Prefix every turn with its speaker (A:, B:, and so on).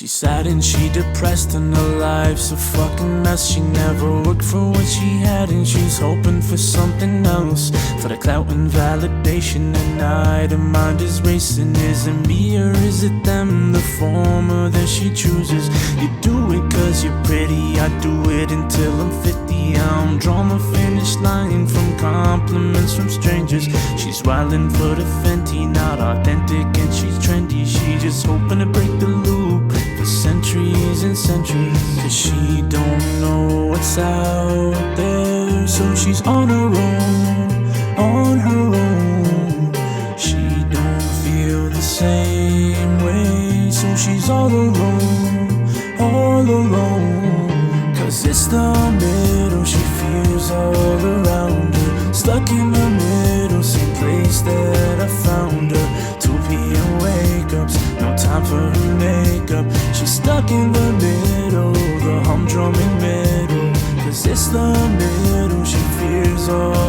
A: She's sad and she depressed and her life's a fucking mess. She never worked for what she had and she's hoping for something else. For the clout and validation at night her mind is racing. Is it me or is it them? The former that she chooses. You do it cause you're pretty, I do it until I'm 50. I don't draw my finish line from compliments from strangers. She's wildin' for the Fenty, not authentic and she's trendy. She just hoping to break the loop for centuries and centuries. Cause she don't know what's out there, so she's on her own, on her own. She don't feel the same way, so she's all alone, all alone. Cause it's the middle, she feels all around her. Stuck in the middle, same place that I found her. 2 p.m. wake-ups, no time for her makeup. She's stuck in the middle, the humdrum in middle. Cause it's the middle, she fears all